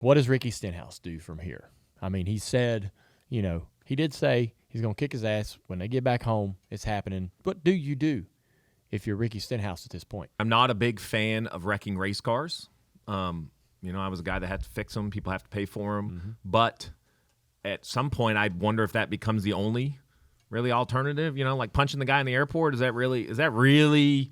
What does Ricky Stenhouse do from here? I mean, he said, he did say he's going to kick his ass when they get back home. It's happening. What do you do if you're Ricky Stenhouse at this point? I'm not a big fan of wrecking race cars. I was a guy that had to fix them. People have to pay for them. Mm-hmm. But at some point, I wonder if that becomes the only really alternative. Like punching the guy in the airport. Is that really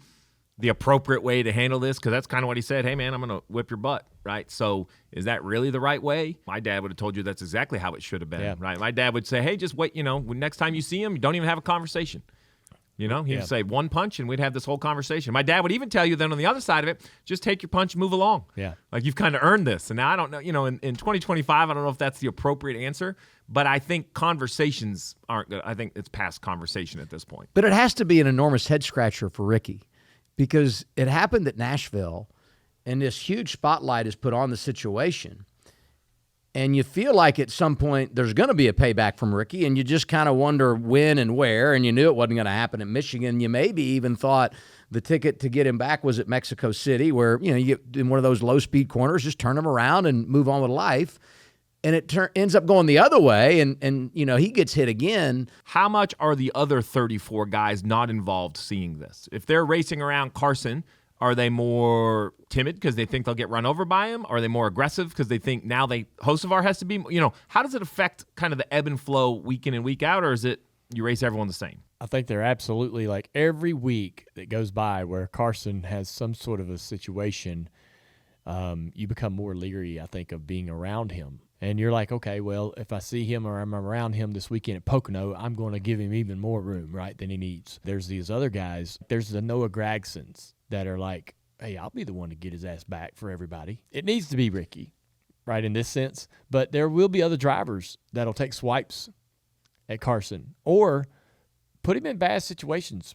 the appropriate way to handle this? Because that's kind of what he said. Hey, man, I'm going to whip your butt, right? So is that really the right way? My dad would have told you that's exactly how it should have been, right? My dad would say, hey, just wait, next time you see him, you don't even have a conversation. He'd say one punch and we'd have this whole conversation. My dad would even tell you then on the other side of it, just take your punch and move along. Yeah. Like you've kind of earned this. And now I don't know, in 2025, I don't know if that's the appropriate answer, but I think conversations aren't good. I think it's past conversation at this point. But it has to be an enormous head scratcher for Ricky because it happened at Nashville and this huge spotlight is put on the situation. And you feel like at some point there's going to be a payback from Ricky, and you just kind of wonder when and where, and you knew it wasn't going to happen at Michigan. You maybe even thought the ticket to get him back was at Mexico City, where you get in one of those low-speed corners, just turn him around and move on with life. And it ends up going the other way, and he gets hit again. How much are the other 34 guys not involved seeing this? If they're racing around Carson, are they more timid because they think they'll get run over by him? Are they more aggressive because they think now Hocevar has to be? How does it affect kind of the ebb and flow week in and week out, or is it you race everyone the same? I think they're absolutely like every week that goes by where Carson has some sort of a situation, you become more leery, I think, of being around him. And you're like, okay, well, if I see him or I'm around him this weekend at Pocono, I'm going to give him even more room, right, than he needs. There's these other guys. There's the Noah Gragsons that are like, hey, I'll be the one to get his ass back for everybody. It needs to be Ricky, right, in this sense. But there will be other drivers that'll take swipes at Carson or put him in bad situations,